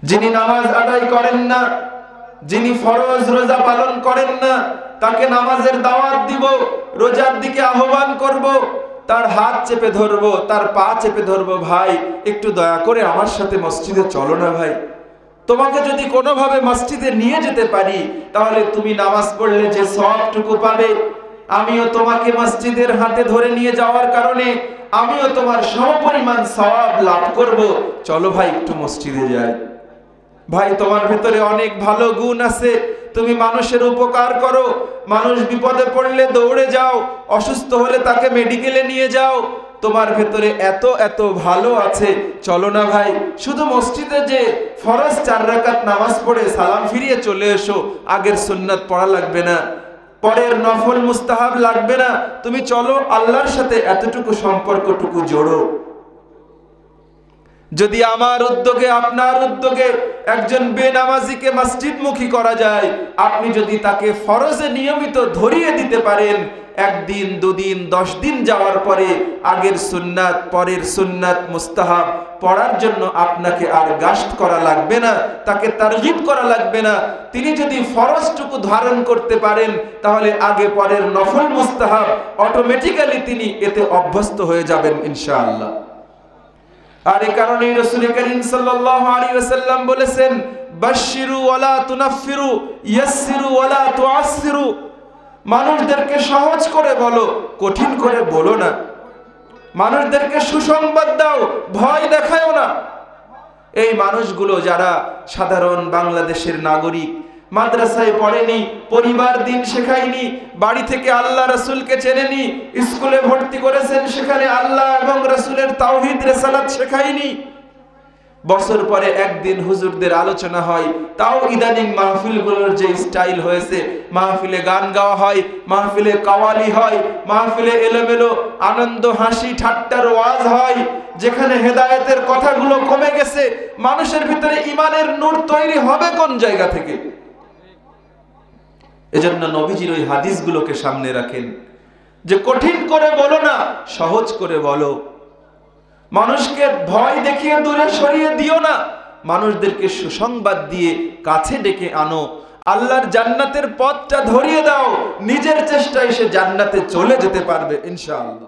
যিনি নামাজ আদায় করেন না, যিনি ফরজ রোজা পালন করেন না, তাকে নামাজের দাওয়াত দিব, রোজার দিকে আহ্বান করব, তার হাত চেপে ধরবো, তার পা চেপে ধরবো, ভাই একটু দয়া করে আমার সাথে মসজিদে চলো না ভাই। তোমাকে যদি কোনোভাবে মসজিদে নিয়ে যেতে পারি, তাহলে তুমি নামাজ পড়লে যে সওয়াবটুকু পাবে, আমিও তোমাকে মসজিদের হাতে ধরে নিয়ে যাওয়ার কারণে আমিও তোমার সমপরিমাণ সওয়াব লাভ করব। চলো ভাই একটু মসজিদে যাই। ভাই তোমার ভিতরে অনেক ভালো গুণ আছে, তুমি মানুষের উপকার করো, মানুষ বিপদে পড়লে দৌড়ে যাও, অসুস্থ হলে তাকে মেডিকেলে নিয়ে যাও, তোমার ভেতরে এত এত ভালো আছে। চলো না ভাই, শুধু মসজিদে যে ফরজ 4 রাকাত নামাজ পড়ে সালাম ফিরিয়ে চলে এসো, আগের সুন্নাত পড়া লাগবে না, পরের নফল মুস্তাহাব লাগবে না, তুমি চলো আল্লাহর সাথে এতটুকু সম্পর্কটুকু জোড়ো। যদি আমার উদ্যোগে, আপনার উদ্যোগে একজন বেনামাজিকে মসজিদমুখী করা যায়, আপনি যদি তাকে ফরজে নিয়মিত ধরিয়ে দিতে পারেন, 1 দিন 2 দিন 10 দিন যাওয়ার পরে আগের সুন্নাত পরের সুন্নাত মুস্তাহাব পড়ার জন্য আপনাকে আর গাস্ট করা লাগবে না, তাকে তারগিব করা লাগবে না। তিনি যদি ফরজটুকু ধারণ করতে পারেন, তাহলে আগে পরের নফল মুস্তাহাব অটোমেটিক্যালি তিনি এতে অভ্যস্ত হয়ে যাবেন ইনশাআল্লাহ। আর এই কারণেই রাসূল করিম সাল্লাল্লাহু আলাইহি ওয়াসাল্লাম বলেছেন, বাশশিরু ওয়ালা তুনাফফিরু, ইয়াসসিরু ওয়ালা তুআসসিরু। মানুষদেরকে সহজ করে বলো, কঠিন করে বলো না। মানুষদেরকে সুসংবাদ দাও, ভয় দেখায়ও না। এই মানুষগুলো যারা সাধারণ বাংলাদেশের নাগরিক, মাদ্রাসায় পড়েনি, পরিবার দিন শেখায়নি, বাড়ি থেকে আল্লাহ রাসূলকে চেনেনি, স্কুলে ভর্তি করেছেন, সেখানে আল্লাহ এবং রাসূলের তাওহীদ রিসালাত শেখায়নি, বছর পরে একদিন হুজুরদের আলোচনা হয়, তাও ইদানিং মাহফিলগুলোর যে স্টাইল হয়েছে, মাহফিলে গান গাওয়া হয়, মাহফিলে কাওয়ালি হয়, মাহফিলে এলোমেলো আনন্দ হাসি ঠাট্টার ওয়াজ হয়, যেখানে হেদায়েতের কথাগুলো কমে গেছে। মানুষের ভিতরে ঈমানের নূর তৈরি হবে কোন জায়গা থেকে? এজন্য নবীজির ওই হাদিসগুলোকে সামনে রাখেন যে কঠিন করে বলো না, সহজ করে বলো। মানুষকে ভয় দেখিয়ে দূরে সরিয়ে দিও না, মানুষদেরকে সুসংবাদ দিয়ে কাছে ডেকে আনো, আল্লাহর জান্নাতের পথটা ধরিয়ে দাও, নিজের চেষ্টায় সে জান্নাতে চলে যেতে পারবে ইনশাআল্লাহ।